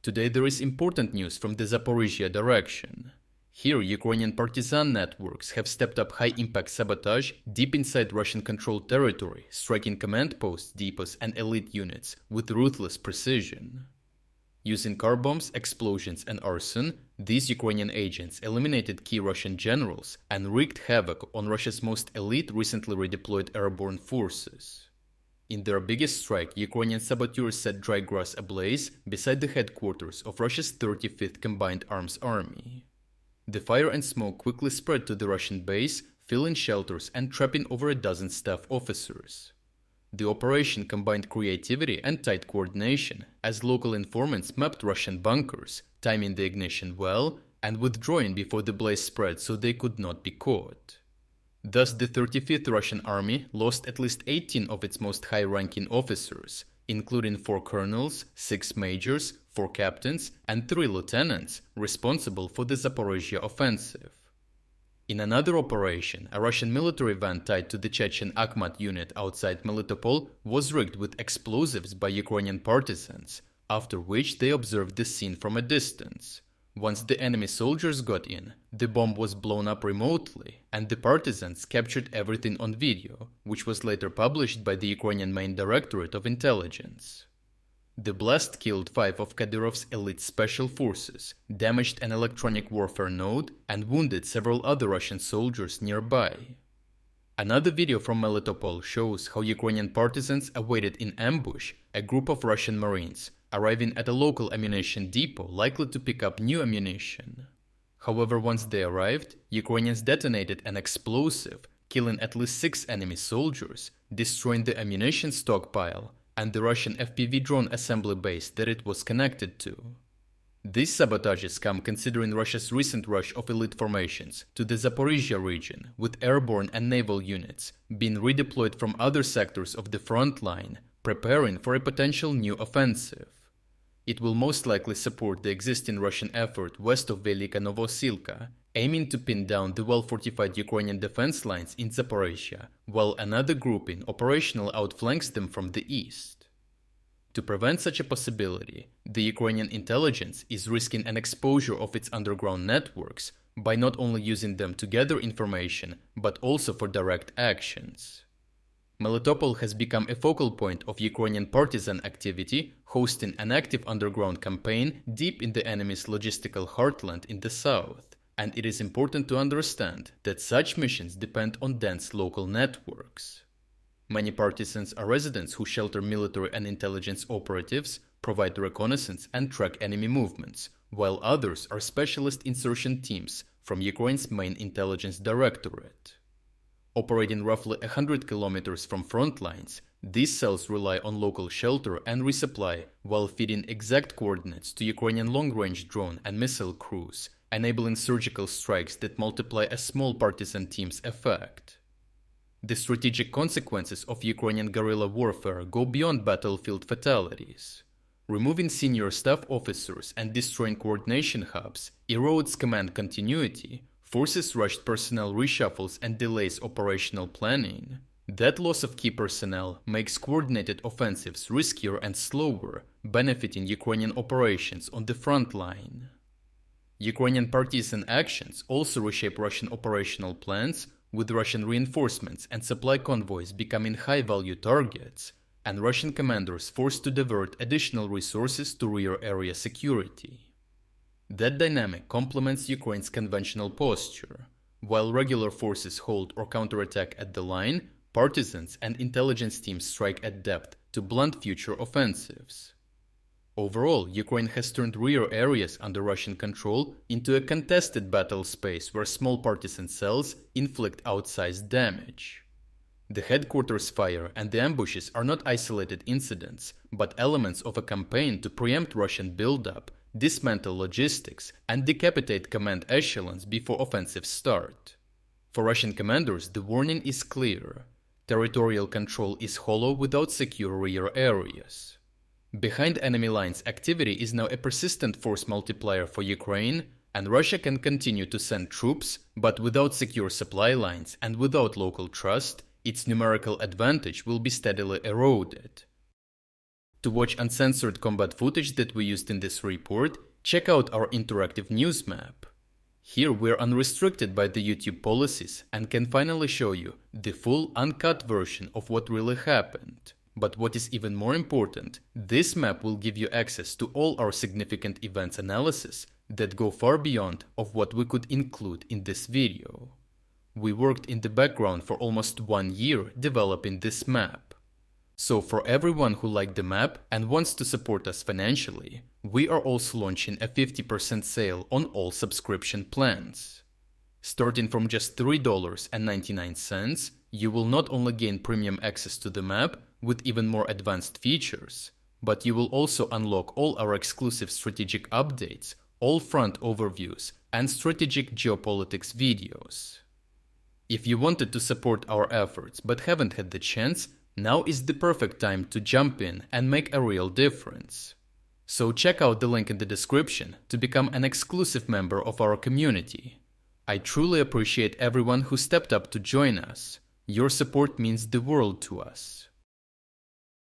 Today there is important news from the Zaporizhia direction. Here, Ukrainian partisan networks have stepped up high-impact sabotage deep inside Russian-controlled territory, striking command posts, depots, and elite units with ruthless precision. Using car bombs, explosions, and arson, these Ukrainian agents eliminated key Russian generals and wreaked havoc on Russia's most elite recently redeployed airborne forces. In their biggest strike, Ukrainian saboteurs set dry grass ablaze beside the headquarters of Russia's 35th Combined Arms Army. The fire and smoke quickly spread to the Russian base, filling shelters and trapping over a dozen staff officers. The operation combined creativity and tight coordination, as local informants mapped Russian bunkers, timing the ignition well, and withdrawing before the blaze spread so they could not be caught. Thus, the 35th Russian army lost at least 18 of its most high-ranking officers, including 4 colonels, 6 majors, 4 captains, and 3 lieutenants responsible for the Zaporizhia offensive. In another operation, a Russian military van tied to the Chechen Akhmat unit outside Melitopol was rigged with explosives by Ukrainian partisans, after which they observed the scene from a distance. Once the enemy soldiers got in, the bomb was blown up remotely, and the partisans captured everything on video, which was later published by the Ukrainian Main Directorate of Intelligence. The blast killed 5 of Kadyrov's elite special forces, damaged an electronic warfare node, and wounded several other Russian soldiers nearby. Another video from Melitopol shows how Ukrainian partisans awaited in ambush a group of Russian Marines, arriving at a local ammunition depot likely to pick up new ammunition. However, once they arrived, Ukrainians detonated an explosive, killing at least 6 enemy soldiers, destroying the ammunition stockpile and the Russian FPV drone assembly base that it was connected to. These sabotages come considering Russia's recent rush of elite formations to the Zaporizhia region, with airborne and naval units being redeployed from other sectors of the front line, preparing for a potential new offensive. It will most likely support the existing Russian effort west of Velika Novosilka, aiming to pin down the well-fortified Ukrainian defense lines in Zaporizhia, while another grouping operational outflanks them from the east. To prevent such a possibility, the Ukrainian intelligence is risking an exposure of its underground networks by not only using them to gather information, but also for direct actions. Melitopol has become a focal point of Ukrainian partisan activity, hosting an active underground campaign deep in the enemy's logistical heartland in the south, and it is important to understand that such missions depend on dense local networks. Many partisans are residents who shelter military and intelligence operatives, provide reconnaissance and track enemy movements, while others are specialist insertion teams from Ukraine's main intelligence directorate. Operating roughly 100 kilometers from front lines, these cells rely on local shelter and resupply while feeding exact coordinates to Ukrainian long-range drone and missile crews, enabling surgical strikes that multiply a small partisan team's effect. The strategic consequences of Ukrainian guerrilla warfare go beyond battlefield fatalities. Removing senior staff officers and destroying coordination hubs erodes command continuity, forces rushed personnel reshuffles and delays operational planning. That loss of key personnel makes coordinated offensives riskier and slower, benefiting Ukrainian operations on the front line. Ukrainian partisan actions also reshape Russian operational plans, with Russian reinforcements and supply convoys becoming high-value targets, and Russian commanders forced to divert additional resources to rear area security. That dynamic complements Ukraine's conventional posture. While regular forces hold or counterattack at the line, partisans and intelligence teams strike at depth to blunt future offensives. Overall, Ukraine has turned rear areas under Russian control into a contested battle space where small partisan cells inflict outsized damage. The headquarters fire and the ambushes are not isolated incidents, but elements of a campaign to preempt Russian buildup, dismantle logistics, and decapitate command echelons before offensives start. For Russian commanders, the warning is clear. Territorial control is hollow without secure rear areas. Behind enemy lines, activity is now a persistent force multiplier for Ukraine, and Russia can continue to send troops, but without secure supply lines and without local trust, its numerical advantage will be steadily eroded. To watch uncensored combat footage that we used in this report, check out our interactive news map. Here we're unrestricted by the YouTube policies and can finally show you the full uncut version of what really happened. But what is even more important, this map will give you access to all our significant events analysis that go far beyond of what we could include in this video. We worked in the background for almost 1 year developing this map. So for everyone who liked the map and wants to support us financially, we are also launching a 50% sale on all subscription plans. Starting from just $3.99, you will not only gain premium access to the map with even more advanced features, but you will also unlock all our exclusive strategic updates, all front overviews, and strategic geopolitics videos. If you wanted to support our efforts but haven't had the chance, now is the perfect time to jump in and make a real difference. So check out the link in the description to become an exclusive member of our community. I truly appreciate everyone who stepped up to join us. Your support means the world to us.